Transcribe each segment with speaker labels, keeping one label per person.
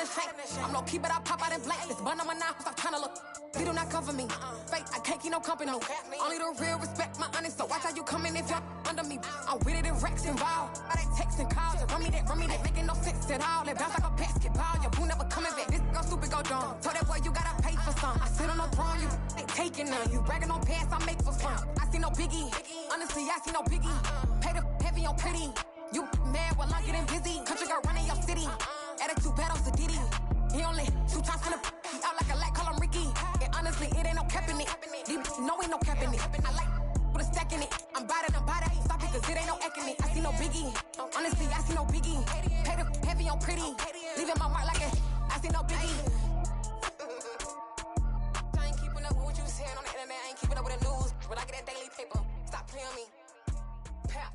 Speaker 1: shank. I'm low key, but I pop out in blank. This bun on my knife, I'm trying to look. They do not cover me. Fake, I can't keep no company. Only the real respect my honest. So watch how you coming if you're under me. I'm with it and Rex involved. All they texting calls, run me that making no sense at all. They bounce like a basketball. Your boo never coming back. This go stupid, go dumb. Told that boy you gotta pay for some. I sit on no throne, you ain't taking none. You bragging on pants, I make for fun. I see no biggie. Honestly, I see no biggie. Pay the heavy on pretty. You mad while I'm getting busy. Country girl running your city. Attitude bad on Sadiddy. He only 2 times from the he out like a light, call him Ricky. And honestly, it ain't no cap in it. No, ain't no cap in it. I like with a stack in it. I'm bad at Stop it, cause it ain't no acting it. I see no biggie. Honestly, I see no biggie. Pay the heavy on pretty. Leaving my mark like a I see no biggie. I ain't keeping up with what you saying on the internet. I ain't keeping up with the news. But I get that daily paper. Stop playing me. Pap.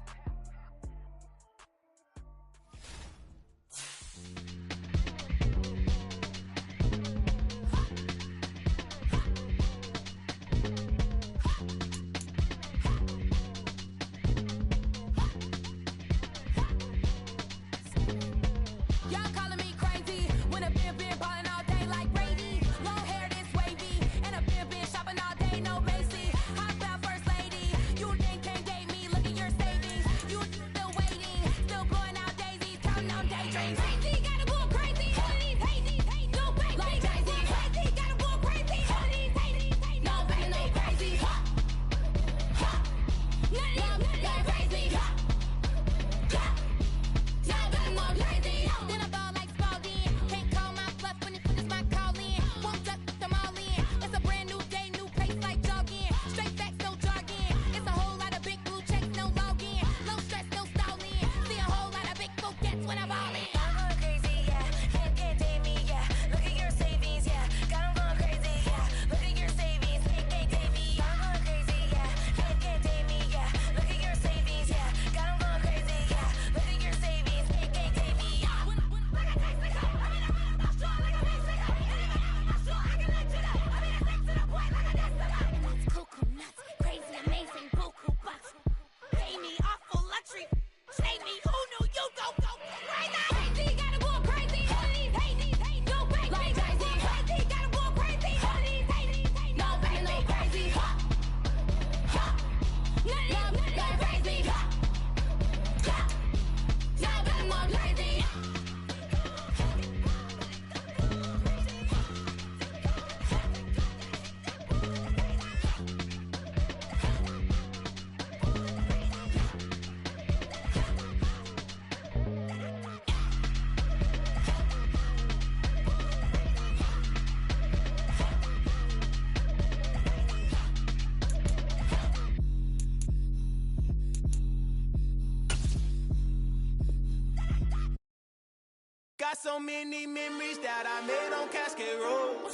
Speaker 2: Got so many memories that I made on Cascade Road.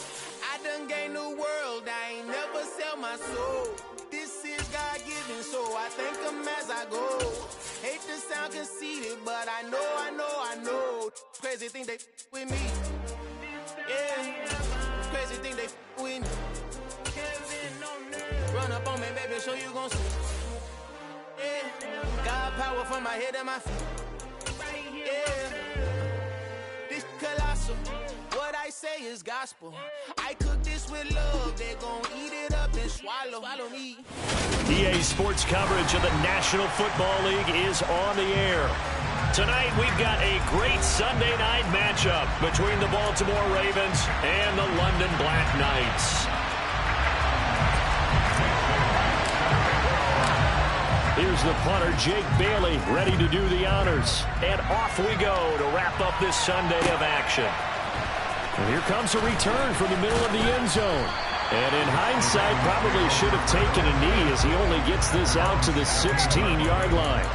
Speaker 2: I done gained the world, I ain't never sell my soul. This is God-given, so I thank him as I go. Hate to sound conceited, but I know. Crazy think they with me. Yeah, crazy think they with me. Run up on me, baby, show you gon' see. Yeah, God power from my head and my feet. Yeah. Colossal. What I say is gospel. I cook this with love. They gon' eat it up and swallow me.
Speaker 3: EA Sports coverage of the National Football League is on the air. Tonight we've got a great Sunday night matchup between the Baltimore Ravens and the London Black Knights. Here's the punter, Jake Bailey, ready to do the honors. And off we go to wrap up this Sunday of action. And here comes a return from the middle of the end zone. And in hindsight, probably should have taken a knee as he only gets this out to the 16-yard line.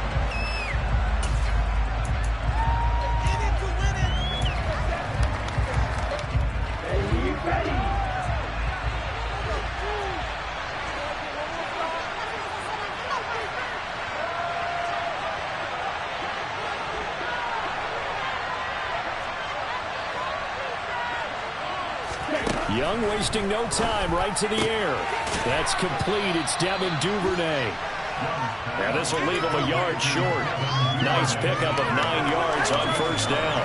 Speaker 3: Young wasting no time, right to the air. That's complete. It's Devin Duvernay. Now this will leave him a yard short. Nice pickup of 9 yards on first down.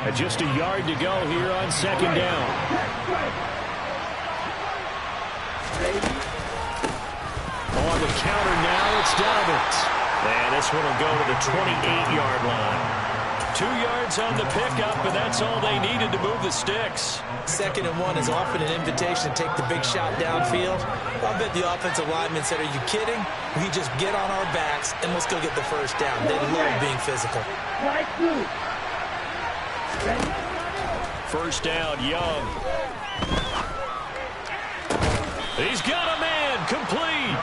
Speaker 3: And just a yard to go here on second down. On the counter now, it's Dobbins. And this one will go to the 28-yard line. 2 yards on the pickup, and that's all they needed to move the sticks.
Speaker 4: 2nd and 1 is often an invitation to take the big shot downfield. I bet the offensive lineman said, are you kidding? We just get on our backs, and let's go get the first down. They love being physical.
Speaker 3: First down, Young. He's got a man, complete.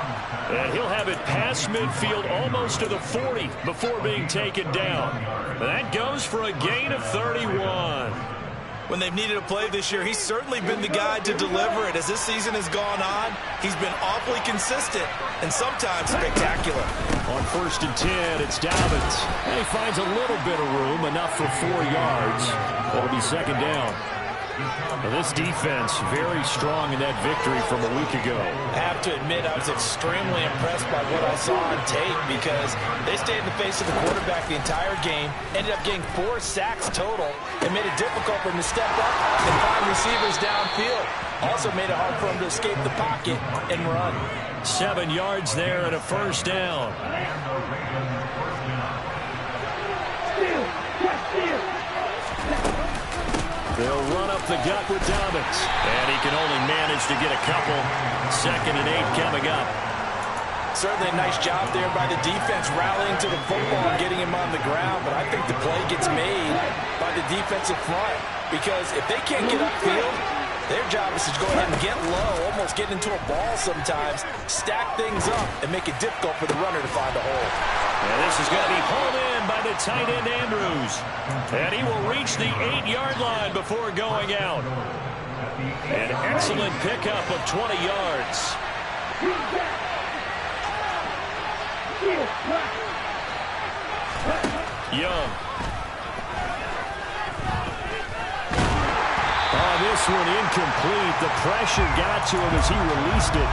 Speaker 3: And he'll have it past midfield almost to the 40 before being taken down. That goes for a gain of 31.
Speaker 4: When they've needed a play this year, he's certainly been the guy to deliver it. As this season has gone on, he's been awfully consistent and sometimes spectacular.
Speaker 3: On 1st and 10, it's Dobbins. And he finds a little bit of room, enough for 4 yards. It'll be second down. Well, this defense very strong in that victory from a week ago.
Speaker 4: I have to admit, I was extremely impressed by what I saw on tape because they stayed in the face of the quarterback the entire game, ended up getting 4 sacks total, and made it difficult for him to step up and find receivers downfield. Also made it hard for him to escape the pocket and run.
Speaker 3: 7 yards there and a first down. They'll run up the gut with Dobbins. And he can only manage to get a couple. 2nd and 8 coming up.
Speaker 4: Certainly a nice job there by the defense rallying to the football and getting him on the ground. But I think the play gets made by the defensive front. Because if they can't get upfield, their job is to go ahead and get low, almost get into a ball sometimes, stack things up, and make it difficult for the runner to find a hole.
Speaker 3: And this is going to be hauled in by the tight end, Andrews. And he will reach the 8-yard line before going out. An excellent pickup of 20 yards. Young. This one incomplete. The pressure got to him as he released it.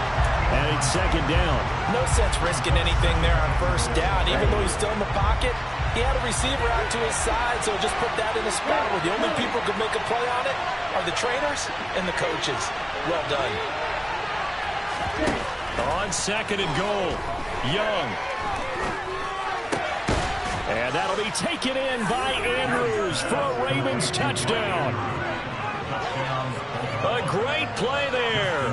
Speaker 3: And it's second down.
Speaker 4: No sense risking anything there on first down. Even though he's still in the pocket, he had a receiver out to his side, so just put that in a spot where the only people who could make a play on it are the trainers and the coaches. Well done.
Speaker 3: On 2nd and goal, Young. And that'll be taken in by Andrews for a Ravens touchdown. A great play there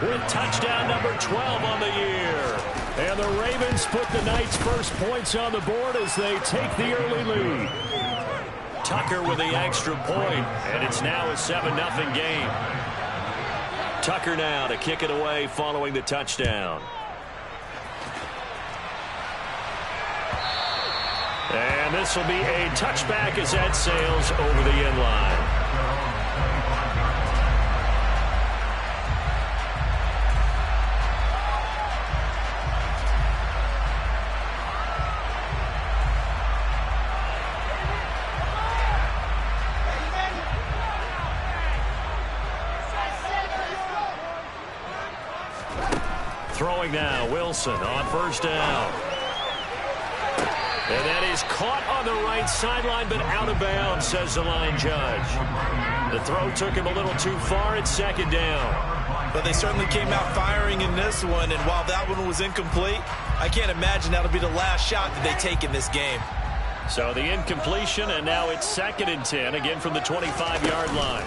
Speaker 3: with touchdown number 12 on the year. And the Ravens put the Knights' first points on the board as they take the early lead. Tucker with the extra point, and it's now a 7-0 game. Tucker now to kick it away following the touchdown. And this will be a touchback as that sails over the end line. Throwing now, Wilson on first down. And that is caught on the right sideline, but out of bounds, says the line judge. The throw took him a little too far. It's second down.
Speaker 4: But they certainly came out firing in this one, and while that one was incomplete, I can't imagine that'll be the last shot that they take in this game.
Speaker 3: So the incompletion, and now it's 2nd and 10, again from the 25-yard line.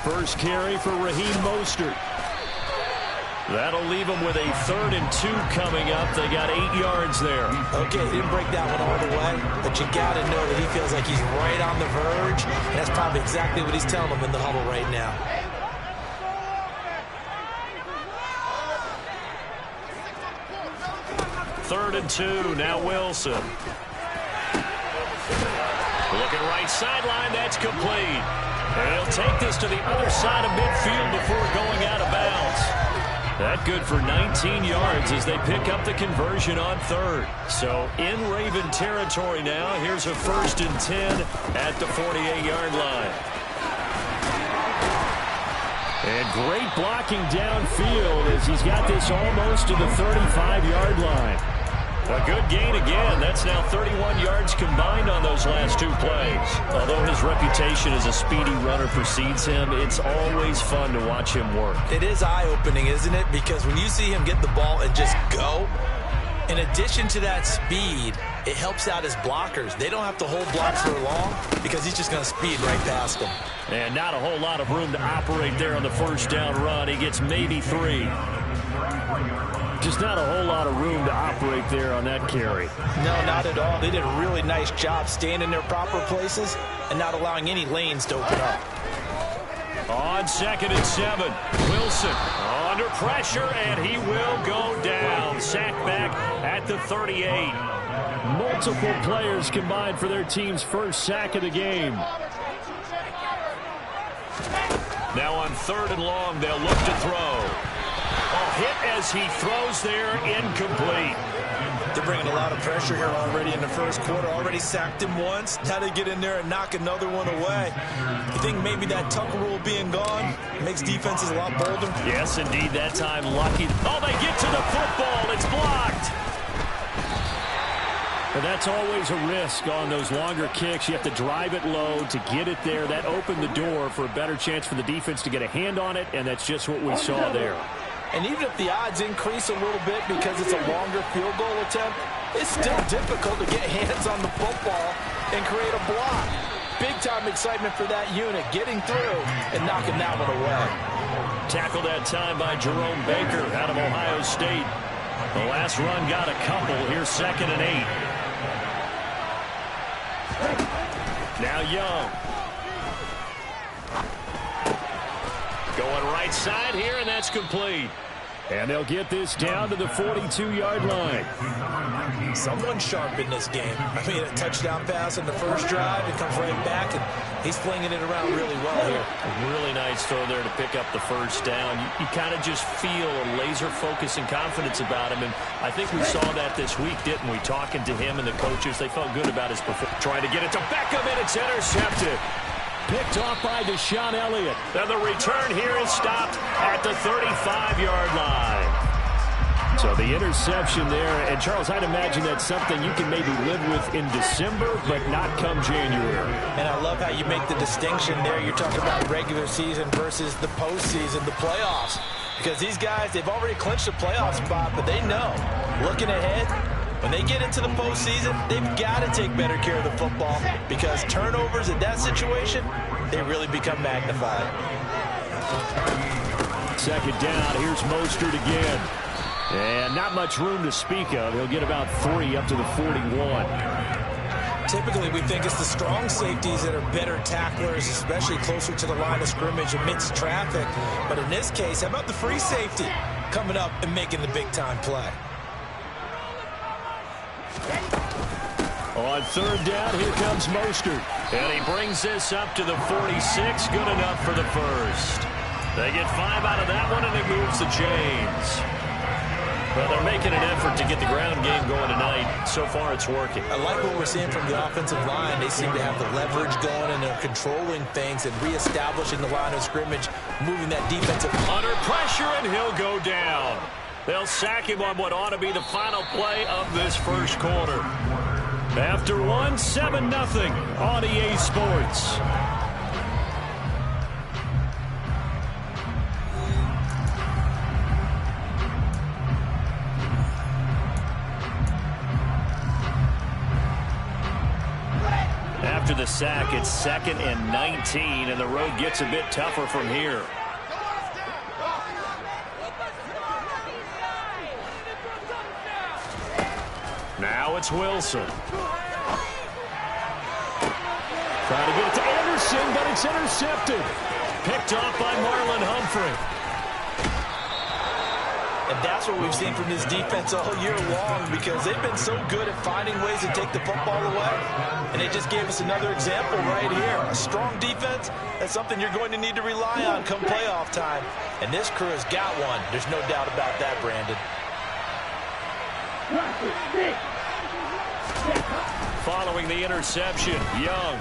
Speaker 3: First carry for Raheem Mostert. That'll leave them with a 3rd and 2 coming up. They got 8 yards there.
Speaker 4: Okay, didn't break that one all the way, but you got to know that he feels like he's right on the verge, and that's probably exactly what he's telling them in the huddle right now.
Speaker 3: Third and 2, now Wilson. Looking right sideline, that's complete. And he'll take this to the other side of midfield before going out of bounds. That good for 19 yards as they pick up the conversion on 3rd. So in Raven territory now. Here's a 1st and 10 at the 48-yard line. And great blocking downfield as he's got this almost to the 35-yard line. A good gain again. That's now 31 yards combined on those last 2 plays. Although his reputation as a speedy runner precedes him, it's always fun to watch him work.
Speaker 4: It is eye-opening, isn't it? Because when you see him get the ball and just go, in addition to that speed, it helps out his blockers. They don't have to hold blocks for long because he's just going to speed right past them.
Speaker 3: And not a whole lot of room to operate there on the first down run. He gets maybe 3. Just not a whole lot of room to operate there on that carry.
Speaker 4: No, not at all. They did a really nice job staying in their proper places and not allowing any lanes to open up.
Speaker 3: On 2nd and 7, Wilson under pressure, and he will go down. Sacked back at the 38. Multiple players combined for their team's first sack of the game. Now on 3rd and long, they'll look to throw. A hit as he throws there, incomplete.
Speaker 4: They're bringing a lot of pressure here already in the first quarter. Already sacked him once. Now they get in there and knock another one away. You think maybe that Tucker rule being gone makes defenses a lot bolder?
Speaker 3: Yes, indeed. That time lucky. Oh, they get to the football. It's blocked. But that's always a risk on those longer kicks. You have to drive it low to get it there. That opened the door for a better chance for the defense to get a hand on it, and that's just what we saw there.
Speaker 4: And even if the odds increase a little bit because it's a longer field goal attempt, it's still difficult to get hands on the football and create a block. Big-time excitement for that unit, getting through and knocking that one away.
Speaker 3: Tackled that time by Jerome Baker out of Ohio State. The last run got a couple. Here's 2nd and 8. Now Young. Going right side here, and that's complete. And they'll get this down to the 42-yard line.
Speaker 4: Someone sharp in this game. I mean, a touchdown pass in the first drive. It comes right back, and he's flinging it around really well here.
Speaker 3: A really nice throw there to pick up the first down. You kind of just feel a laser focus and confidence about him, and I think we saw that this week, didn't we? Talking to him and the coaches, they felt good about his performance. Trying to get it to Beckham, and it's intercepted. Picked off by Deshaun Elliott. Then the return here is stopped at the 35-yard line. So the interception there. And, Charles, I'd imagine that's something you can maybe live with in December, but not come January.
Speaker 4: And I love how you make the distinction there. You're talking about regular season versus the postseason, the playoffs. Because these guys, they've already clinched a playoff spot, but they know, looking ahead, when they get into the postseason, they've got to take better care of the football because turnovers in that situation, they really become magnified.
Speaker 3: 2nd down. Here's Mostert again. And not much room to speak of. He'll get about 3 up to the 41.
Speaker 4: Typically, we think it's the strong safeties that are better tacklers, especially closer to the line of scrimmage amidst traffic. But in this case, how about the free safety coming up and making the big-time play?
Speaker 3: On 3rd down, here comes Mostert. And he brings this up to the 46. Good enough for the first. They get 5 out of that one, and it moves the chains. Well, they're making an effort to get the ground game going tonight. So far, it's working.
Speaker 4: I like what we're seeing from the offensive line. They seem to have the leverage going, and they're controlling things and reestablishing the line of scrimmage, moving that defensive.
Speaker 3: Under pressure, and he'll go down. They'll sack him on what ought to be the final play of this first quarter. After one, 7-0 on EA Sports. After the sack, it's 2nd and 19, and the road gets a bit tougher from here. Now it's Wilson. Trying to get it to Anderson, but it's intercepted. Picked off by Marlon Humphrey.
Speaker 4: And that's what we've seen from this defense all year long because they've been so good at finding ways to take the football away. And they just gave us another example right here. A strong defense, that's something you're going to need to rely on come playoff time. And this crew has got one. There's no doubt about that, Brandon.
Speaker 3: Following the interception, Young.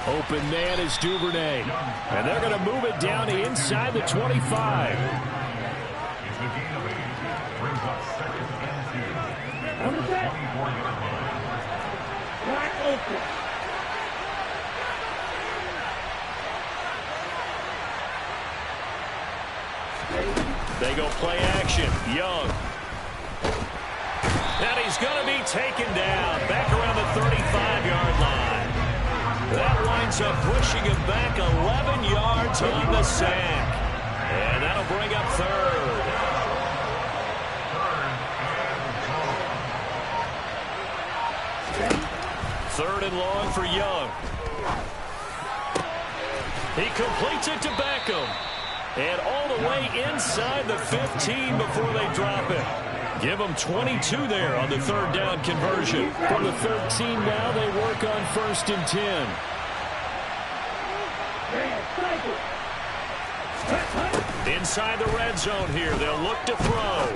Speaker 3: Open man is Duvernay. And they're going to move it down to inside the 25. They go play action. Young. And he's going to be taken down back around the 35-yard line. That winds up pushing him back 11 yards on the sack. And that'll bring up third. Third and long for Young. He completes it to Beckham. And all the way inside the 15 before they drop it. Give them 22 there on the third down conversion. From the 13 now, they work on 1st and 10. Inside the red zone here, they'll look to throw.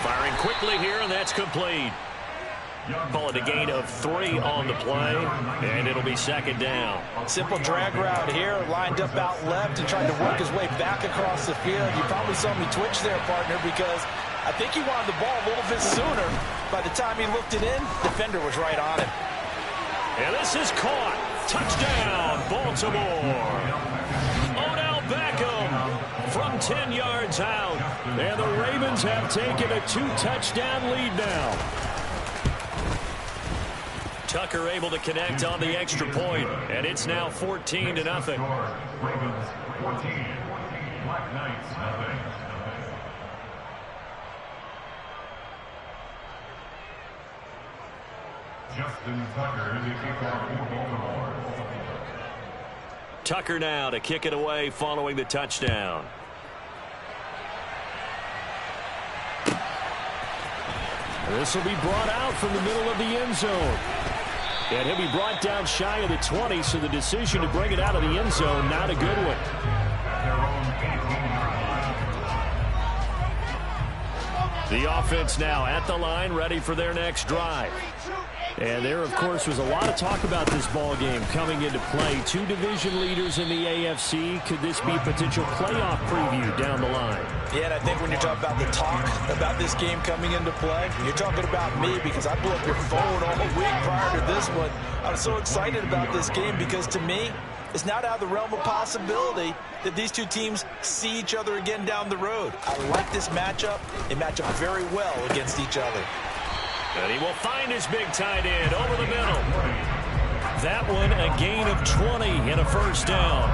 Speaker 3: Firing quickly here, and that's complete. Call it a gain of 3 on the play, and it'll be 2nd down.
Speaker 4: Simple drag route here, lined up out left and tried to work his way back across the field. You probably saw me twitch there, partner, because I think he wanted the ball a little bit sooner. By the time he looked it in, defender was right on him.
Speaker 3: And this is caught. Touchdown, Baltimore. Odell Beckham from 10 yards out. And the Ravens have taken a 2-touchdown lead now. Tucker able to connect on the extra point, and it's now 14-0.
Speaker 5: Ravens 14, Black Knights 0. Justin Tucker, the kickoff for Baltimore.
Speaker 3: Tucker now to kick it away following the touchdown. This will be brought out from the middle of the end zone. And he'll be brought down shy of the 20, so the decision to bring it out of the end zone, not a good one. The offense now at the line, ready for their next drive. And there, of course, was a lot of talk about this ball game coming into play. 2 division leaders in the AFC. Could this be a potential playoff preview down the line?
Speaker 4: Yeah, and I think when you're talking about the talk about this game coming into play, you're talking about me, because I blew up your phone all week prior to this one. I was so excited about this game because, to me, it's not out of the realm of possibility that these two teams see each other again down the road. I like this matchup. They match up very well against each other.
Speaker 3: And he will find his big tight end over the middle. That one a gain of 20 and a first down.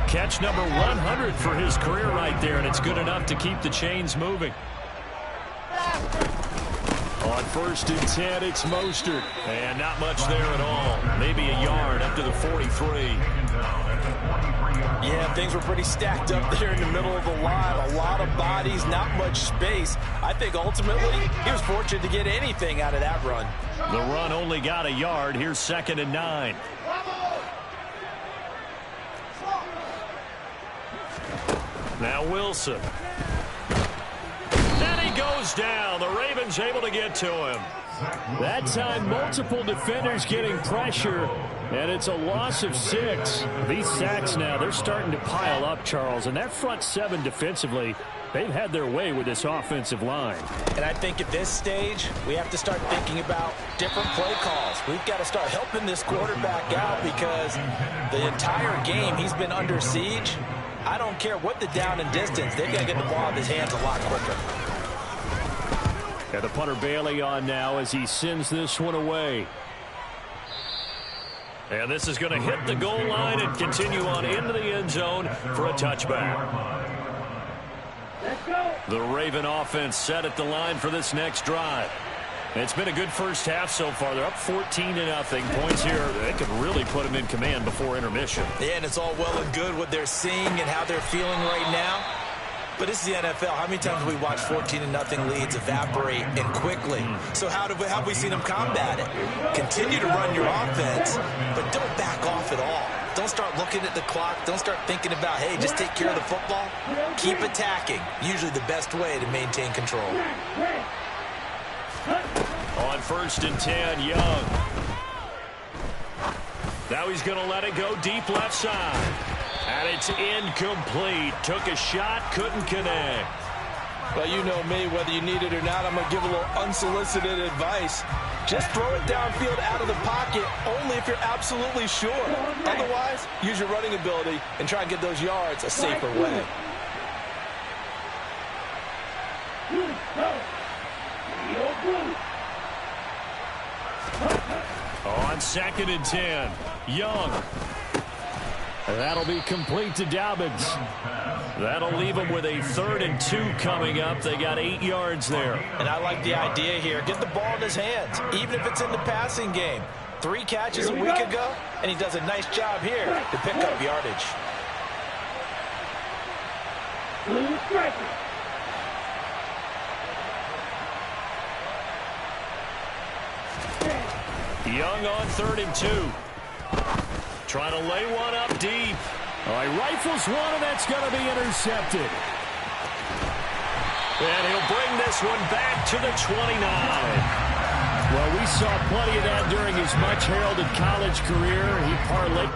Speaker 3: Catch number 100 for his career right there, and it's good enough to keep the chains moving. On 1st and 10, it's Mostert. And not much there at all. Maybe a yard up to the 43.
Speaker 4: Yeah, things were pretty stacked up there in the middle of the line. A lot of bodies, not much space. I think ultimately he was fortunate to get anything out of that run.
Speaker 3: The run only got a yard. Here's 2nd and 9. Now Wilson. And he goes down. The Ravens able to get to him. That time, multiple defenders getting pressure, and it's a loss of 6. These sacks now, they're starting to pile up, Charles, and that front 7 defensively, they've had their way with this offensive line.
Speaker 4: And I think at this stage, we have to start thinking about different play calls. We've got to start helping this quarterback out because the entire game he's been under siege. I don't care what the down and distance, they've got to get the ball out of his hands a lot quicker.
Speaker 3: And the punter Bailey on now as he sends this one away. And this is going to hit the goal line and continue on into the end zone for a touchback. The Raven offense set at the line for this next drive. It's been a good first half so far. They're up 14-0. Points here, they could really put them in command before intermission.
Speaker 4: Yeah, and it's all well and good what they're seeing and how they're feeling right now. But this is the NFL. How many times have we watched 14-0 leads evaporate and quickly? So how have we seen them combat it? Continue to run your offense, but don't back off at all. Don't start looking at the clock. Don't start thinking about, hey, just take care of the football. Keep attacking. Usually the best way to maintain control.
Speaker 3: On 1st and 10, Young. Now he's going to let it go deep left side. And it's incomplete. Took a shot, couldn't connect.
Speaker 4: Well, you know me, whether you need it or not, I'm going to give a little unsolicited advice. Just throw it downfield out of the pocket, only if you're absolutely sure. Otherwise, use your running ability and try and get those yards a safer way.
Speaker 3: On 2nd and 10, Young. That'll be complete to Dobbins. That'll leave them with a 3rd and 2 coming up. They got 8 yards there.
Speaker 4: And I like the idea here. Get the ball in his hands, even if it's in the passing game. 3 catches a week ago, and he does a nice job here to pick up yardage.
Speaker 3: Young on 3rd and 2. Trying to lay one up deep. All right, rifles one, and that's going to be intercepted. And he'll bring this one back to the 29. Well, we saw plenty of that during his much-heralded college career. He parlayed.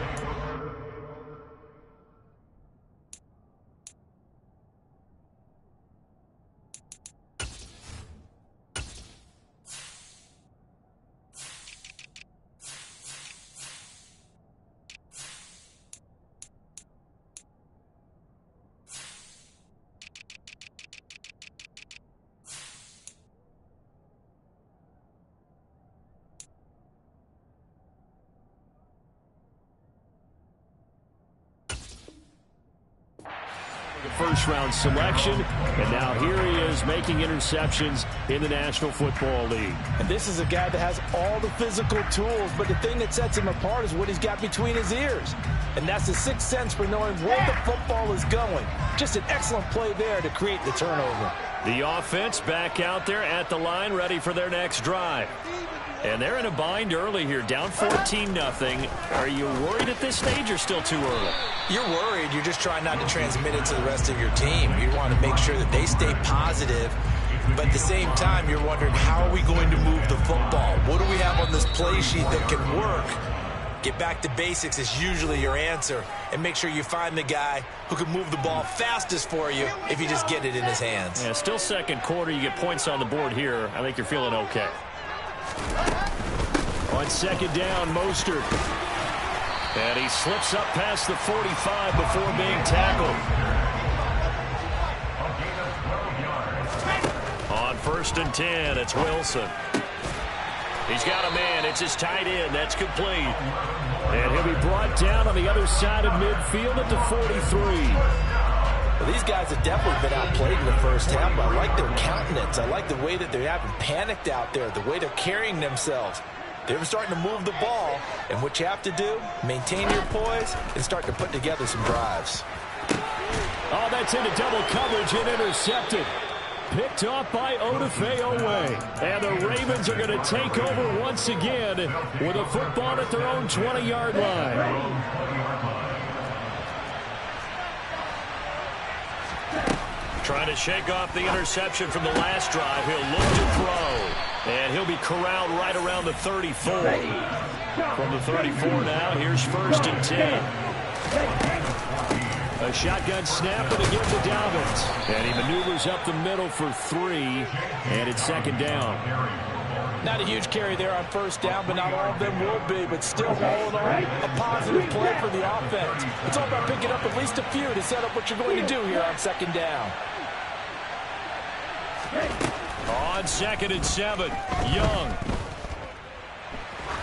Speaker 3: First-round selection, and now here he is making interceptions in the National Football League.
Speaker 4: And this is a guy that has all the physical tools, but the thing that sets him apart is what he's got between his ears. And that's the sixth sense for knowing where the football is going. Just an excellent play there to create the turnover.
Speaker 3: The offense back out there at the line, ready for their next drive. And they're in a bind early here, down 14-0. Are you worried at this stage or still too early?
Speaker 4: You're worried. You're just trying not to transmit it to the rest of your team. You want to make sure that they stay positive. But at the same time, you're wondering, how are we going to move the football? What do we have on this play sheet that can work? Get back to basics is usually your answer. And make sure you find the guy who can move the ball fastest for you if you just get it in his hands.
Speaker 3: Yeah, still second quarter. You get points on the board here. I think you're feeling okay. On 2nd down, Mostert. And he slips up past the 45 before being tackled. On 1st and 10, it's Wilson. He's got a man. It's his tight end. That's complete. And he'll be brought down on the other side of midfield at the 43.
Speaker 4: Well, these guys have definitely been outplayed in the first half, but I like their countenance. I like the way that they haven't panicked out there, the way they're carrying themselves. They're starting to move the ball, and what you have to do, maintain your poise and start to put together some drives.
Speaker 3: Oh, that's into double coverage and intercepted. Picked off by Odafe Oweh. And the Ravens are going to take over once again with a football at their own 20-yard line. Trying to shake off the interception from the last drive. He'll look to throw. And he'll be corralled right around the 34. From the 34 now, here's 1st and 10. A shotgun snap and a give to Dobbins. And he maneuvers up the middle for 3. And it's 2nd down.
Speaker 4: Not a huge carry there on 1st down, but not all of them will be. But still, all in all, a positive play for the offense. It's all about picking up at least a few to set up what you're going to do here on 2nd down.
Speaker 3: On 2nd and 7, Young.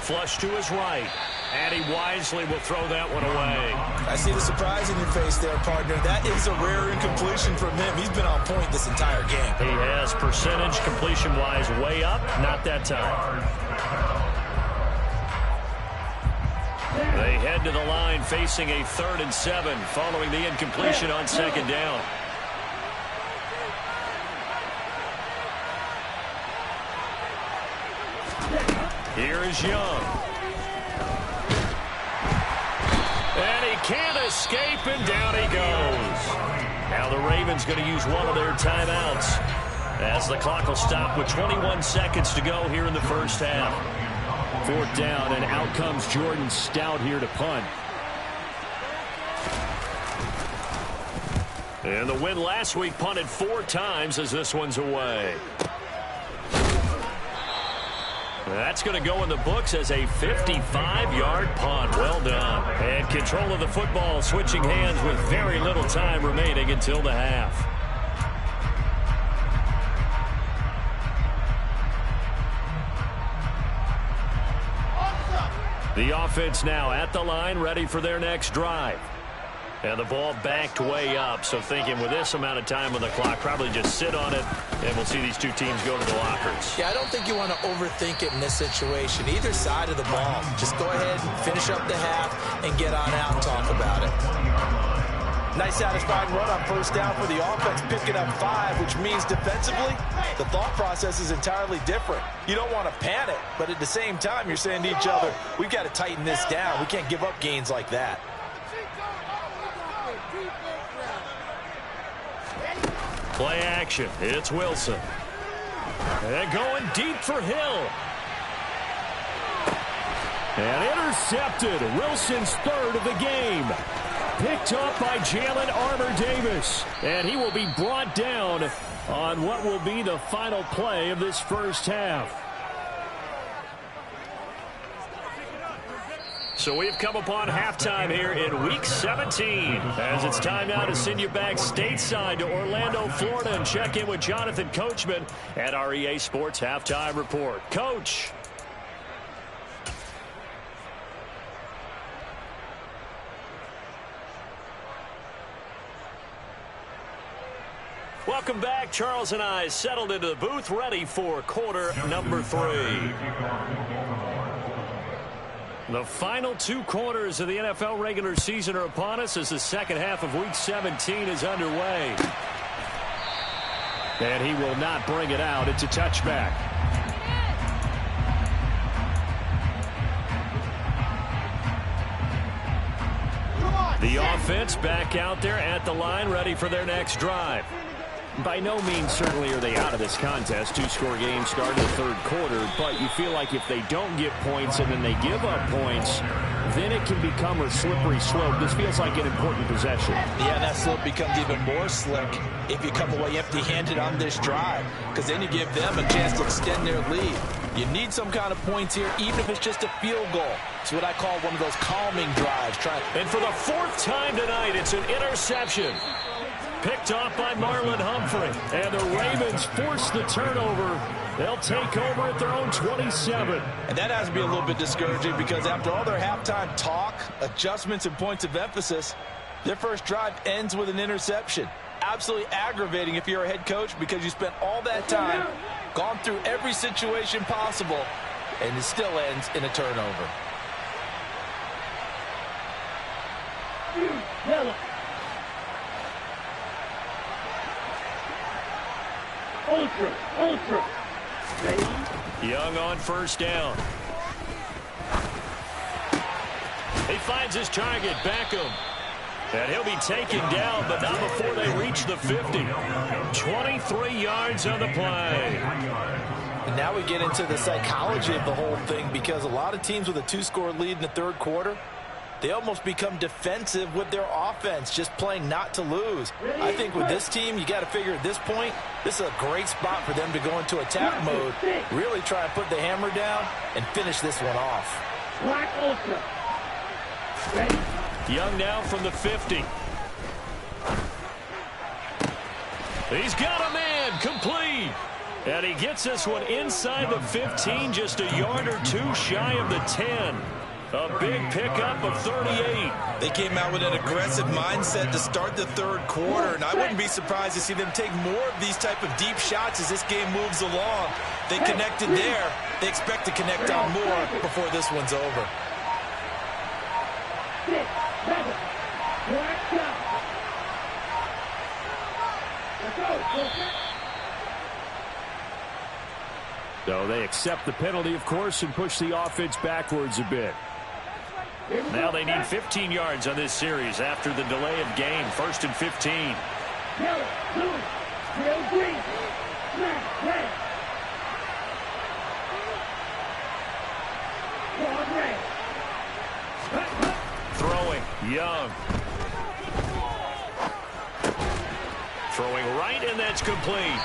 Speaker 3: Flush to his right. And he wisely will throw that one away.
Speaker 4: I see the surprise in your face there, partner. That is a rare incompletion from him. He's been on point this entire game.
Speaker 3: He has percentage completion-wise way up. Not that time. They head to the line facing a 3rd and 7 following the incompletion on 2nd down. Here is Young. And he can't escape, and down he goes. Now the Ravens going to use one of their timeouts as the clock will stop with 21 seconds to go here in the first half. 4th down, and out comes Jordan Stout here to punt. And the win last week punted 4 times as this one's away. That's going to go in the books as a 55-yard punt. Well done. And control of the football switching hands with very little time remaining until the half. The offense now at the line, ready for their next drive. And the ball backed way up, so thinking with this amount of time on the clock, probably just sit on it, and we'll see these two teams go to the lockers.
Speaker 4: Yeah, I don't think you want to overthink it in this situation. Either side of the ball. Just go ahead and finish up the half and get on out and talk about it. Nice satisfying run on first down for the offense, picking up 5, which means defensively, the thought process is entirely different. You don't want to panic, but at the same time, you're saying to each other, we've got to tighten this down. We can't give up gains like that.
Speaker 3: Play action. It's Wilson. And going deep for Hill. And intercepted. Wilson's 3rd of the game. Picked up by Jalen Armour-Davis. And he will be brought down on what will be the final play of this first half. So we've come upon halftime here in Week 17. As it's time now to send you back stateside to Orlando, Florida, and check in with Jonathan Coachman at our EA Sports Halftime Report. Coach. Welcome back. Charles and I settled into the booth, ready for quarter number 3. The final 2 quarters of the NFL regular season are upon us as the second half of Week 17 is underway. And he will not bring it out. It's a touchback. The offense back out there at the line, ready for their next drive. By no means certainly are they out of this contest. 2-score game start in the 3rd quarter, but you feel like if they don't get points and then they give up points, then it can become a slippery slope. This feels like an important possession.
Speaker 4: Yeah, that slope becomes even more slick if you come away empty-handed on this drive, because then you give them a chance to extend their lead. You need some kind of points here, even if it's just a field goal. It's what I call one of those calming drives.
Speaker 3: And for the 4th time tonight, it's an interception. Picked off by Marlon Humphrey. And the Ravens force the turnover. They'll take over at their own 27.
Speaker 4: And that has to be a little bit discouraging because after all their halftime talk, adjustments, and points of emphasis, their first drive ends with an interception. Absolutely aggravating if you're a head coach because you spent all that time, gone through every situation possible, and it still ends in a turnover.
Speaker 6: Ultra.
Speaker 3: Young on first down. He finds his target, Beckham. And he'll be taken down, but not before they reach the 50. 23 yards on the play.
Speaker 4: And now we get into the psychology of the whole thing because a lot of teams with a 2-score lead in the 3rd quarter, they almost become defensive with their offense, just playing not to lose. I think with this team, you got to figure at this point, this is a great spot for them to go into attack mode, really try and put the hammer down and finish this one off.
Speaker 6: Black Ultra.
Speaker 3: Young now from the 50. He's got a man, complete. And he gets this one inside the 15, just a yard or 2 shy of the 10. A big pickup of 38.
Speaker 4: They came out with an aggressive mindset to start the 3rd quarter, and I wouldn't be surprised to see them take more of these type of deep shots as this game moves along. They connected there. They expect to connect on more before this one's over.
Speaker 6: 6, 7, black out. Let's go.
Speaker 3: So they accept the penalty, of course, and push the offense backwards a bit. Now they need 15 yards on this series after the delay of game. 1st and 15.
Speaker 6: Yellow, blue, yellow, green, red.
Speaker 3: Throwing, Young. Throwing right, and that's complete.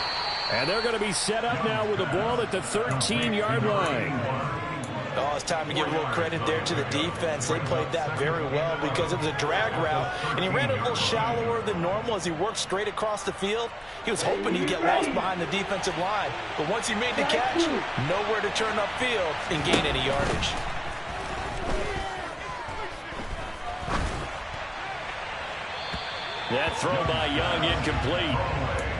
Speaker 3: And they're going to be set up now with the ball at the 13-yard line.
Speaker 4: Oh, it's time to give a little credit there to the defense. They played that very well because it was a drag route, and he ran a little shallower than normal as he worked straight across the field. He was hoping he'd get lost behind the defensive line, but once he made the catch, nowhere to turn upfield and gain any yardage.
Speaker 3: That throw by Young incomplete.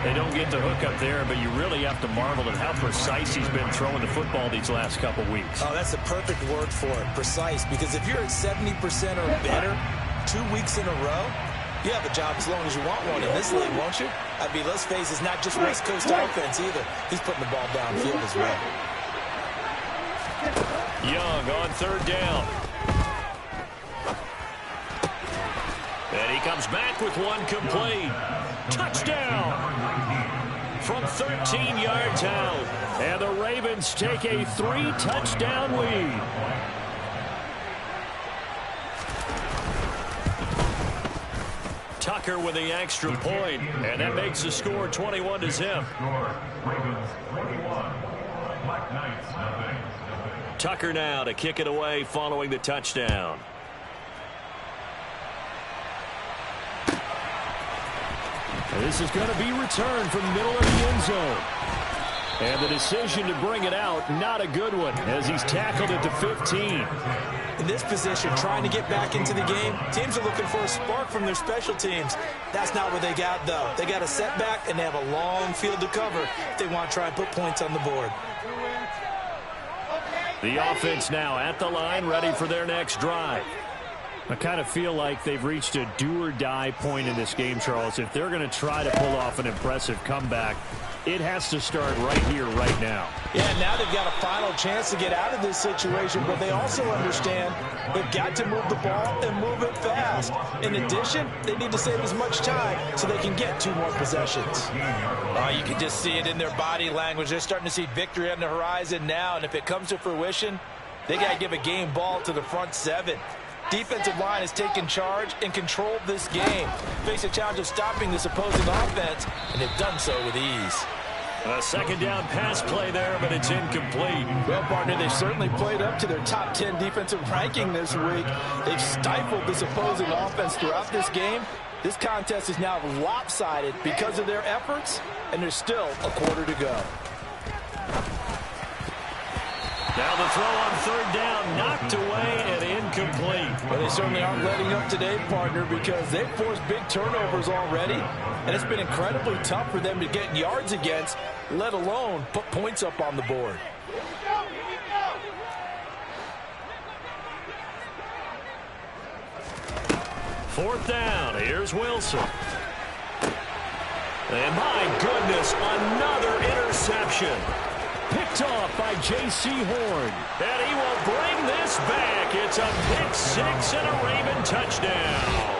Speaker 3: They don't get the hook up there, but you really have to marvel at how precise he's been throwing the football these last couple weeks.
Speaker 4: Oh, that's the perfect word for it, precise, because if you're at 70% or better 2 weeks in a row, you have a job as long as you want one in this league, won't you? I mean, let's face it, it's not just West Coast offense either. He's putting the ball downfield as well.
Speaker 3: Young on third down. And he comes back with one complete. Touchdown! From 13 yards out. And the Ravens take a 3-touchdown lead. Tucker with the extra point, and that makes the score 21-0.
Speaker 5: Ravens 21, Black Knights nothing.
Speaker 3: Tucker now to kick it away following the touchdown. This is going to be returned from the middle of the end zone. And the decision to bring it out, not a good one, as he's tackled at the 15.
Speaker 4: In this position, trying to get back into the game, teams are looking for a spark from their special teams. That's not what they got, though. They got a setback, and they have a long field to cover if they want to try and put points on the board.
Speaker 3: The offense now at the line, ready for their next drive. I kind of feel like they've reached a do-or-die point in this game, Charles. If they're going to try to pull off an impressive comeback, it has to start right here, right now.
Speaker 4: Yeah, now they've got a final chance to get out of this situation, but they also understand they've got to move the ball and move it fast. In addition, they need to save as much time so they can get 2 more possessions. You can just see it in their body language. They're starting to see victory on the horizon now, and if it comes to fruition, they got to give a game ball to the front 7. Defensive line has taken charge and controlled this game. Face a challenge of stopping this opposing offense, and they've done so with ease.
Speaker 3: A second down pass play there, but it's incomplete.
Speaker 4: Well, partner, they've certainly played up to their top 10 defensive ranking this week. They've stifled this opposing offense throughout this game. This contest is now lopsided because of their efforts, and there's still a quarter to go.
Speaker 3: Now the throw on third down, knocked away and incomplete.
Speaker 4: Well, they certainly aren't letting up today, partner, because they've forced big turnovers already, and it's been incredibly tough for them to get yards against, let alone put points up on the board.
Speaker 3: Fourth down, here's Wilson. And my goodness, another interception. Picked off by J.C. Horn. And he will bring this back. It's a pick 6 and a Raven touchdown.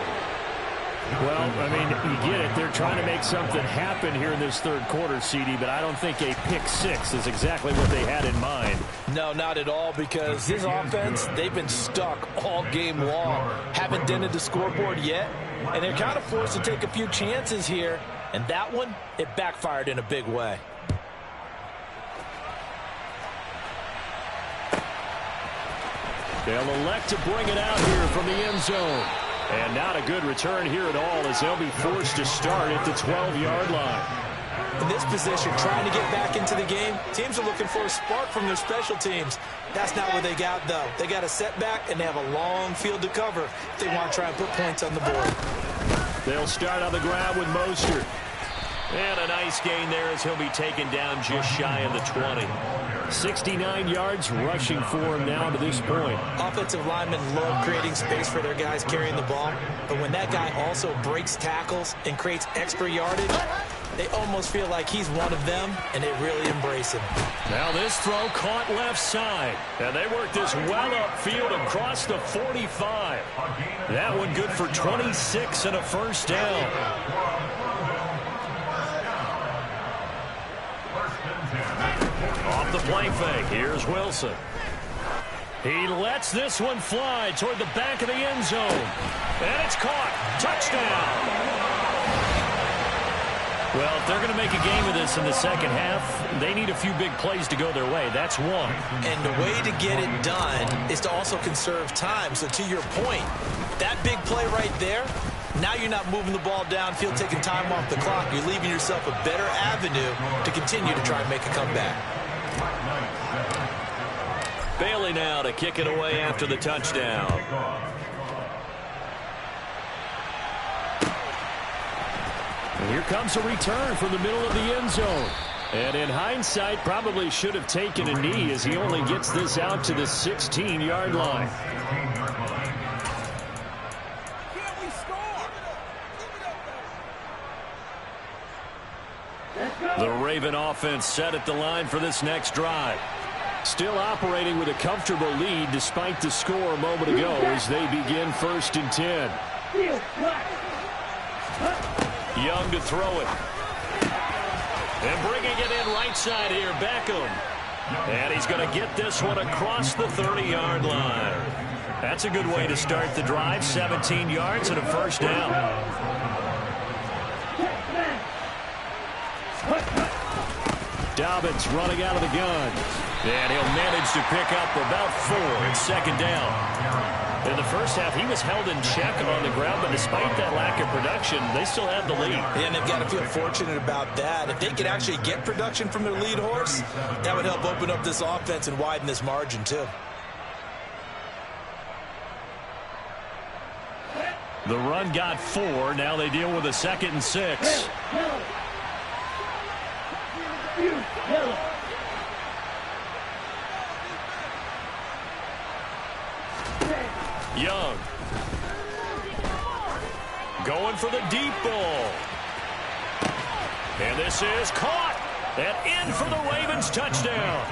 Speaker 3: Well, I mean, you get it. They're trying to make something happen here in this third quarter, CD, but I don't think a pick 6 is exactly what they had in mind.
Speaker 4: No, not at all, because this offense, they've been stuck all game long. Haven't dented the scoreboard yet, and they're kind of forced to take a few chances here, and that one, it backfired in a big way.
Speaker 3: They'll elect to bring it out here from the end zone. And not a good return here at all, as they'll be forced to start at the 12-yard line.
Speaker 4: In this position, trying to get back into the game, teams are looking for a spark from their special teams. That's not what they got, though. They got a setback, and they have a long field to cover if they want to try and put points on the board.
Speaker 3: They'll start on the ground with Mostert. And a nice gain there as he'll be taken down just shy of the 20. 69 yards rushing for him now to this point.
Speaker 4: Offensive linemen love creating space for their guys carrying the ball, but when that guy also breaks tackles and creates extra yardage, they almost feel like he's one of them, and they really embrace him.
Speaker 3: Now this throw caught left side, and they work this well upfield across the 45. That one good for 26 and a first down. Off the play fake, here's Wilson. He lets this one fly toward the back of the end zone. And it's caught. Touchdown. Well, if they're going to make a game of this in the second half, they need a few big plays to go their way. That's one.
Speaker 4: And the way to get it done is to also conserve time. So to your point, that big play right there, now you're not moving the ball downfield, taking time off the clock. You're leaving yourself a better avenue to continue to try and make a comeback.
Speaker 3: Bailey now to kick it away after the touchdown. And here comes a return from the middle of the end zone. And in hindsight, probably should have taken a knee as he only gets this out to the 16-yard line. The Raven offense set at the line for this next drive. Still operating with a comfortable lead despite the score a moment ago as they begin 1st and 10. Young to throw it. And bringing it in right side here, Beckham. And he's going to get this one across the 30-yard line. That's a good way to start the drive. 17 yards and a first down. Dobbins running out of the gun. And he'll manage to pick up about 4 at second down. In the first half, he was held in check on the ground, but despite that lack of production, they still have the lead.
Speaker 4: And they've got to feel fortunate about that. If they could actually get production from their lead horse, that would help open up this offense and widen this margin, too.
Speaker 3: The run got 4. Now they deal with a 2nd and 6. Young. Going for the deep ball. And this is caught. And in for the Ravens touchdown.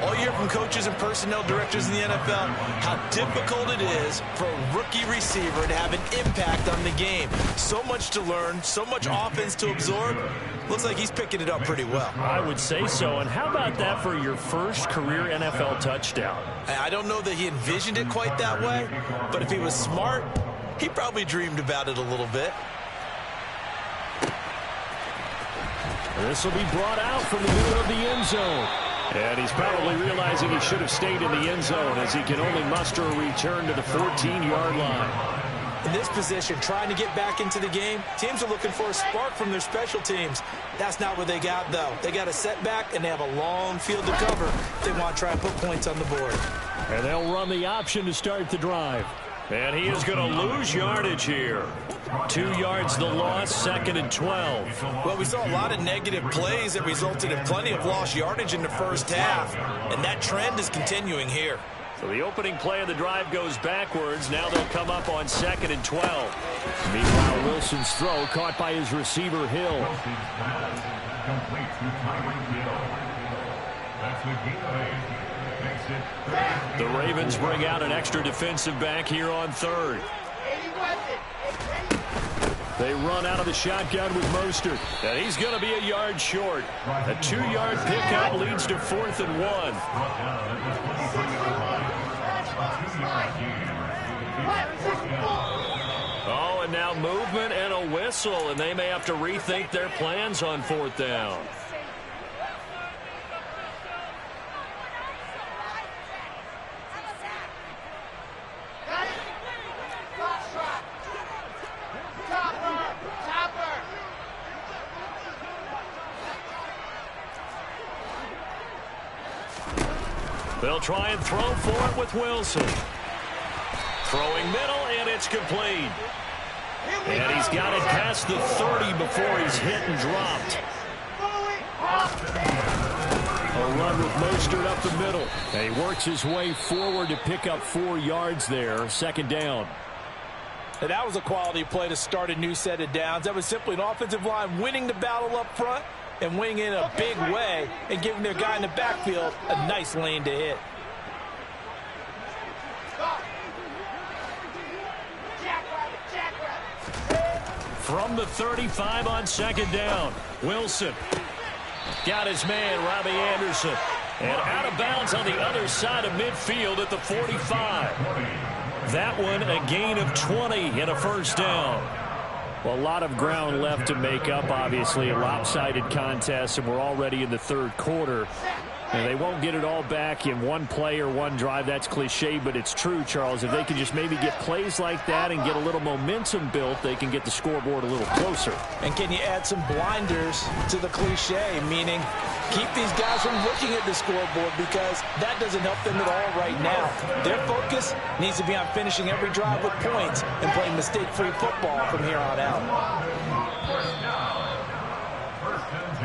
Speaker 4: All you hear from coaches and personnel directors in the NFL, how difficult it is for a rookie receiver to have an impact on the game. So much to learn, so much offense to absorb. Looks like he's picking it up pretty well.
Speaker 3: I would say so. And how about that for your first career NFL touchdown?
Speaker 4: I don't know that he envisioned it quite that way, but if he was smart, he probably dreamed about it a little bit.
Speaker 3: This will be brought out from the middle of the end zone. And he's probably realizing he should have stayed in the end zone as he can only muster a return to the 14-yard line.
Speaker 4: In this position, trying to get back into the game, teams are looking for a spark from their special teams. That's not what they got, though. They got a setback, and they have a long field to cover if they want to try and put points on the board.
Speaker 3: And they'll run the option to start the drive. And he is going to lose yardage here. 2 yards the loss, 2nd and 12.
Speaker 4: Well, we saw a lot of negative plays that resulted in plenty of lost yardage in the first half, and that trend is continuing here.
Speaker 3: So the opening play of the drive goes backwards. Now they'll come up on 2nd and 12. Meanwhile, Wilson's throw caught by his receiver, Hill.
Speaker 5: Complete to Tyreek Hill. That's the game.
Speaker 3: The Ravens bring out an extra defensive back here on 3rd. They run out of the shotgun with Mostert. And he's going to be a yard short. A 2-yard pickup leads to 4th and 1. Oh, and now movement and a whistle, and they may have to rethink their plans on 4th down. They'll try and throw for it with Wilson. Throwing middle, and it's complete. And he's got it past the 30 before he's hit and dropped. A run with Mostert up the middle. And he works his way forward to pick up 4 yards there. 2nd down.
Speaker 4: And that was a quality play to start a new set of downs. That was simply an offensive line winning the battle up front and winning in a big way and giving their guy in the backfield a nice lane to hit.
Speaker 3: From the 35 on 2nd down, Wilson got his man, Robbie Anderson, and out of bounds on the other side of midfield at the 45. That one a gain of 20 and a first down. Well, a lot of ground left to make up, obviously. A lopsided contest, and we're already in the third quarter. And they won't get it all back in one play or one drive. That's cliche, but it's true, Charles. If they can just maybe get plays like that and get a little momentum built, they can get the scoreboard a little closer.
Speaker 4: And can you add some blinders to the cliche, meaning keep these guys from looking at the scoreboard, because that doesn't help them at all right now. Their focus needs to be on finishing every drive with points and playing mistake-free football from here on out.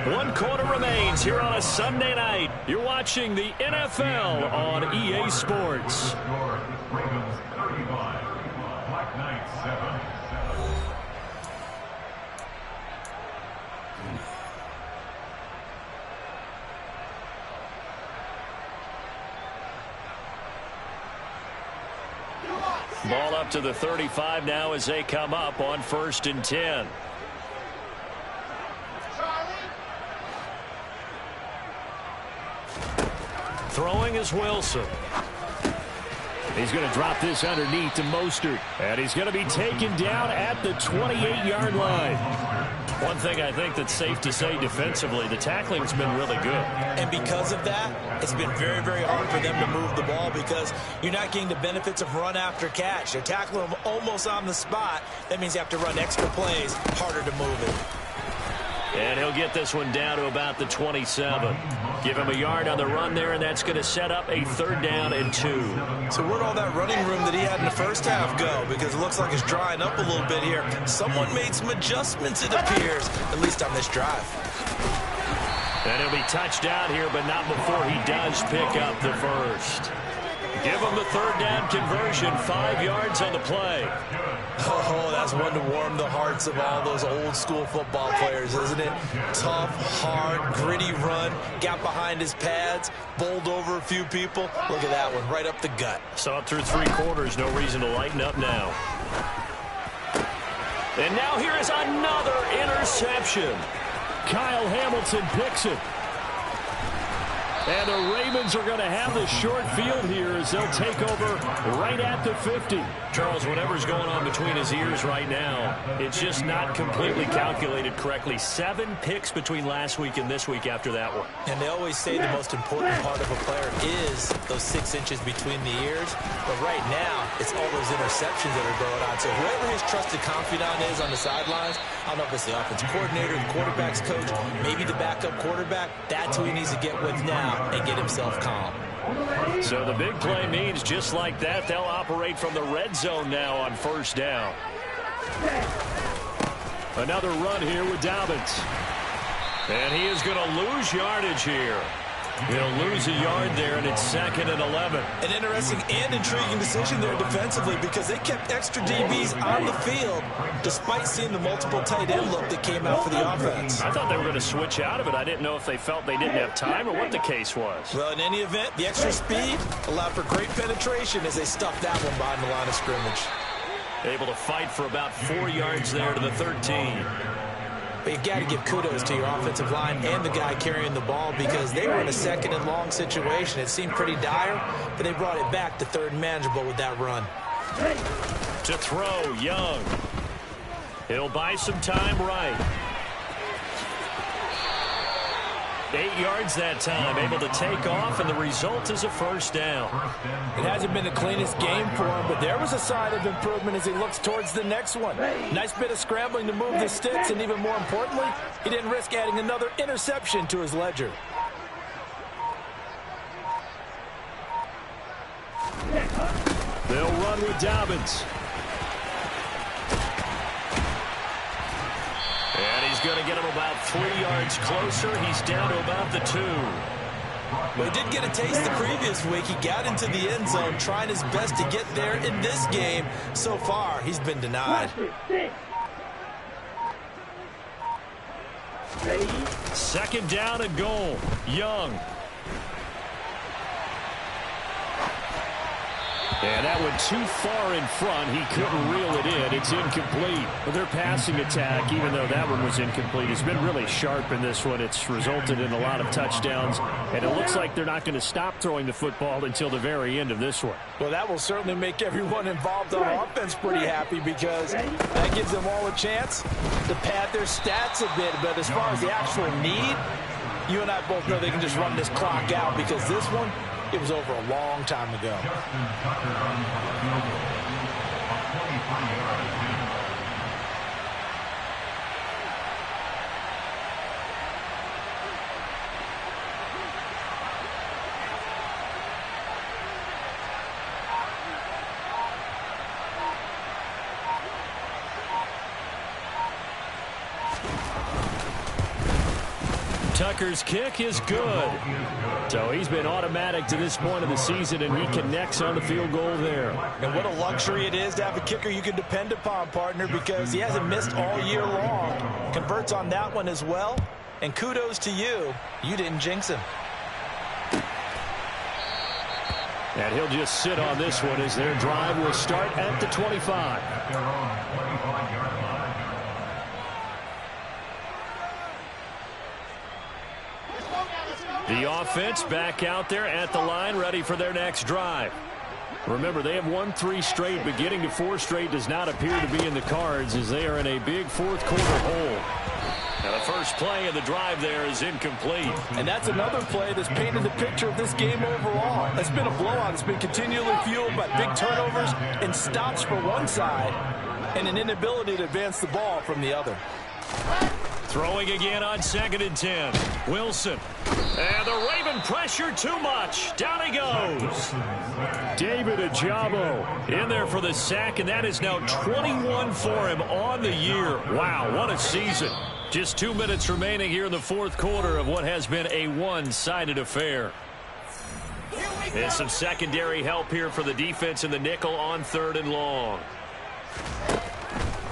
Speaker 3: 1 quarter remains here on a Sunday night. You're watching the NFL on EA Sports.
Speaker 5: Ravens 35, Black Knights 7.
Speaker 3: Ball up to the 35 now as they come up on 1st and 10. Throwing is Wilson. He's going to drop this underneath to Mostert. And he's going to be taken down at the 28-yard line. One thing I think that's safe to say defensively, the tackling's been really good.
Speaker 4: And because of that, it's been very, very hard for them to move the ball, because you're not getting the benefits of run after catch. You're tackling them almost on the spot. That means you have to run extra plays, harder to move it.
Speaker 3: And he'll get this one down to about the 27. Give him a yard on the run there, and that's going to set up a 3rd down and 2.
Speaker 4: So where'd all that running room that he had in the first half go? Because it looks like it's drying up a little bit here. Someone made some adjustments, it appears, at least on this drive.
Speaker 3: And he'll be touched down here, but not before he does pick up the first. Give him the 3rd down conversion, 5 yards on the play.
Speaker 4: Oh, that's one to warm the hearts of all those old-school football players, isn't it? Tough, hard, gritty run, got behind his pads, bowled over a few people. Look at that one, right up the gut.
Speaker 3: Saw it through 3 quarters, no reason to lighten up now. And now here is another interception. Kyle Hamilton picks it. And the Ravens are going to have the short field here as they'll take over right at the 50. Charles, whatever's going on between his ears right now, it's just not completely calculated correctly. 7 picks between last week and this week after that one.
Speaker 4: And they always say the most important part of a player is those 6 inches between the ears. But right now, it's all those interceptions that are going on. So whoever his trusted confidant is on the sidelines, I don't know if it's the offensive coordinator, the quarterback's coach, maybe the backup quarterback, that's who he needs to get with now and get himself calm.
Speaker 3: So the big play means just like that, they'll operate from the red zone now on 1st down. Another run here with Dobbins. And he is going to lose yardage here. He'll lose a yard there, and it's 2nd and 11.
Speaker 4: An interesting and intriguing decision there defensively, because they kept extra DBs on the field despite seeing the multiple tight end look that came out for the offense.
Speaker 3: I thought they were going to switch out of it. I didn't know if they felt they didn't have time or what the case was.
Speaker 4: Well, in any event, the extra speed allowed for great penetration as they stuffed that one behind the line of scrimmage.
Speaker 3: Able to fight for about 4 yards there to the 13.
Speaker 4: But you've got to give kudos to your offensive line and the guy carrying the ball, because they were in a 2nd and long situation. It seemed pretty dire, but they brought it back to 3rd and manageable with that run.
Speaker 3: To throw, Young. He'll buy some time right. 8 yards that time, able to take off, and the result is a 1st down.
Speaker 4: It hasn't been the cleanest game for him, but there was a sign of improvement as he looks towards the next one. Nice bit of scrambling to move the sticks, and even more importantly, he didn't risk adding another interception to his ledger.
Speaker 3: They'll run with Dobbins. And he's going to get him about 3 yards closer. He's down to about the 2.
Speaker 4: Well, he did get a taste the previous week. He got into the end zone, trying his best to get there in this game. So far, he's been denied.
Speaker 3: 2nd down and goal. Young. And that went too far in front. He couldn't reel it in. It's incomplete. But their passing attack, even though that one was incomplete, has been really sharp in this one. It's resulted in a lot of touchdowns. And it looks like they're not going to stop throwing the football until the very end of this one.
Speaker 4: Well, that will certainly make everyone involved on offense pretty happy, because that gives them all a chance to pad their stats a bit. But as far as the actual need, you and I both know they can just run this clock out, because this one, it was over a long time ago.
Speaker 5: Justin Tucker on field goal. A 23-yard attempt.
Speaker 3: Tucker's kick is good. So he's been automatic to this point of the season, and he connects on the field goal there.
Speaker 4: And what a luxury it is to have a kicker you can depend upon, partner, because he hasn't missed all year long. Converts on that one as well. And kudos to you. You didn't jinx him.
Speaker 3: And he'll just sit on this one as their drive will start at the 25.
Speaker 5: They're on 25-yard line.
Speaker 3: The offense back out there at the line, ready for their next drive. Remember, they have won 3 straight, but getting to 4 straight does not appear to be in the cards, as they are in a big fourth-quarter hole. Now the first play of the drive there is incomplete.
Speaker 4: And that's another play that's painted the picture of this game overall. It's been a blowout. It's been continually fueled by big turnovers and stops for one side, and an inability to advance the ball from the other.
Speaker 3: Throwing again on 2nd and 10. Wilson. And the Raven pressure too much. Down he goes. David Ojabo in there for the sack, and that is now 21 for him on the year. Wow, what a season. Just 2 minutes remaining here in the fourth quarter of what has been a one-sided affair. There's some secondary help here for the defense in the nickel on 3rd and long.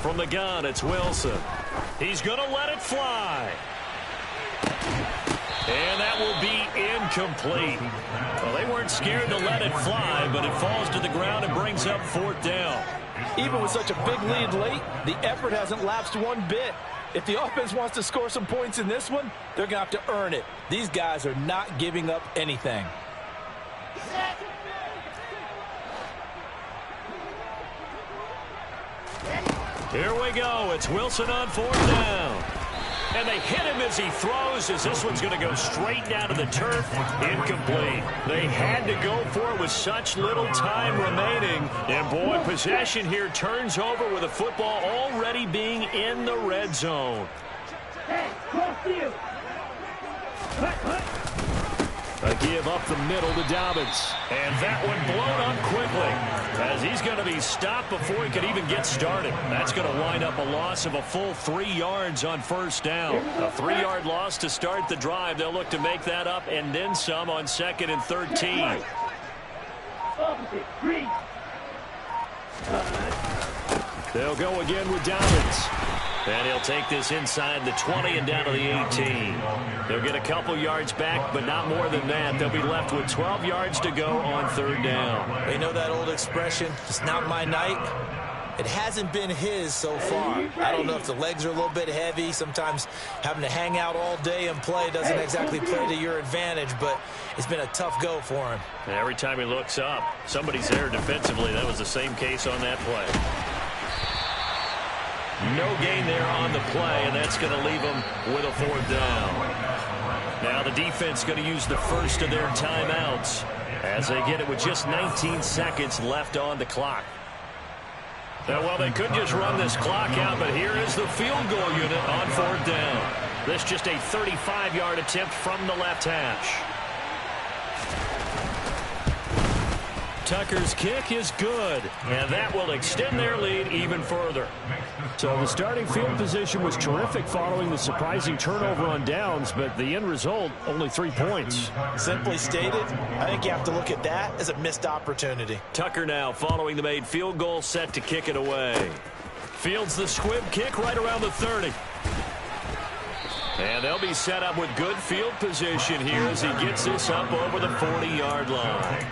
Speaker 3: From the gun, it's Wilson. He's going to let it fly. And that will be incomplete. Well, they weren't scared to let it fly, but it falls to the ground and brings up 4th down.
Speaker 4: Even with such a big lead late, the effort hasn't lapsed one bit. If the offense wants to score some points in this one, they're going to have to earn it. These guys are not giving up anything.
Speaker 3: Here we go. It's Wilson on 4th down. And they hit him as he throws, as this one's going to go straight down to the turf. Incomplete. They had to go for it with such little time remaining. And, boy, possession here turns over with the football already being in the red zone.
Speaker 6: Hey, cross you.
Speaker 3: A give up the middle to Dobbins. And that one blown up quickly, as he's going to be stopped before he can even get started. That's going to wind up a loss of a full 3 yards on 1st down. A 3-yard loss to start the drive. They'll look to make that up and then some on 2nd and 13.
Speaker 6: Opposite, green.
Speaker 3: They'll go again with Dobbins. And he'll take this inside the 20 and down to the 18. They'll get a couple yards back, but not more than that. They'll be left with 12 yards to go on 3rd down.
Speaker 4: They know that old expression, it's not my night. It hasn't been his so far. I don't know if the legs are a little bit heavy. Sometimes having to hang out all day and play doesn't exactly play to your advantage, but it's been a tough go for him.
Speaker 3: And every time he looks up, somebody's there defensively. That was the same case on that play. No gain there on the play, and that's going to leave them with a 4th down. Now the defense going to use the first of their timeouts as they get it with just 19 seconds left on the clock. Now, well, they could just run this clock out, but here is the field goal unit on 4th down. This just a 35-yard attempt from the left hash. Tucker's kick is good, and that will extend their lead even further. So the starting field position was terrific following the surprising turnover on downs, but the end result, only 3 points.
Speaker 4: Simply stated, I think you have to look at that as a missed opportunity.
Speaker 3: Tucker now following the made field goal, set to kick it away. Fields the squib kick right around the 30. And they'll be set up with good field position here as he gets this up over the 40-yard line.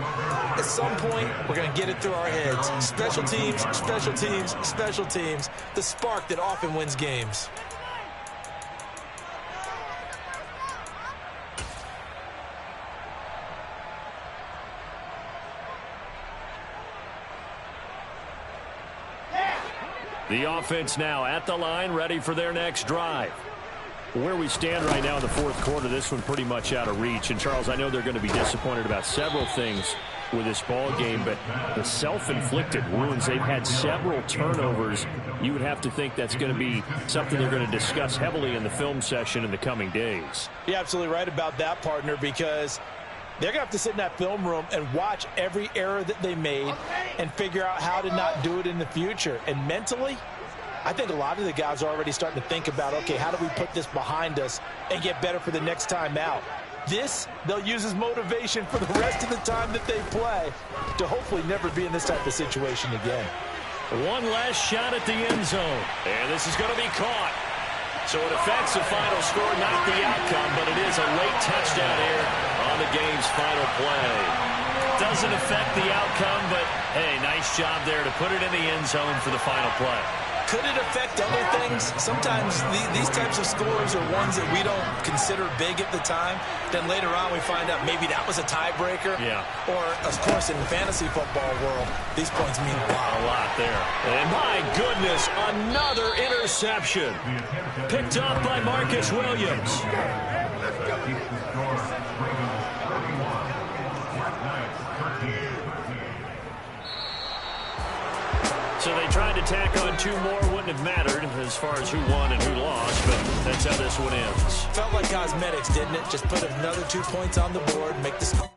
Speaker 4: at some point, we're going to get it through our heads. Special teams, special teams, special teams. The spark that often wins games.
Speaker 3: The offense now at the line, ready for their next drive. Where we stand right now in the fourth quarter, this one pretty much out of reach. And, Charles, I know they're going to be disappointed about several things with this ball game, but the self-inflicted wounds, they've had several turnovers. You would have to think that's going to be something they're going to discuss heavily in the film session in the coming days.
Speaker 4: You're absolutely right about that, partner, because they're going to have to sit in that film room and watch every error that they made and figure out how to not do it in the future. And mentally, I think a lot of the guys are already starting to think about, okay, how do we put this behind us and get better for the next time out? This, they'll use as motivation for the rest of the time that they play to hopefully never be in this type of situation again.
Speaker 3: One last shot at the end zone. And this is going to be caught. So it affects the final score, not the outcome, but it is a late touchdown here on the game's final play. Doesn't affect the outcome, but, hey, nice job there to put it in the end zone for the final play.
Speaker 4: Could it affect other things? Sometimes these types of scores are ones that we don't consider big at the time. Then later on we find out maybe that was a tiebreaker.
Speaker 3: Yeah.
Speaker 4: Or, of course, in the fantasy football world, these points mean a lot.
Speaker 3: A lot there. And my goodness, another interception. Picked up by Marcus Williams. So they tried to tack on two more. Wouldn't have mattered as far as who won and who lost, but that's how this one ends.
Speaker 4: Felt like cosmetics, didn't it? Just put another 2 points on the board, make the score.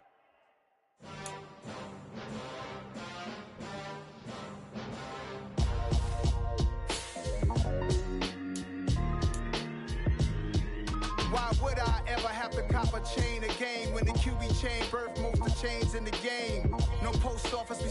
Speaker 2: Why would I ever have to cop a chain again when the QB chain birth most of chains in the game? No post office.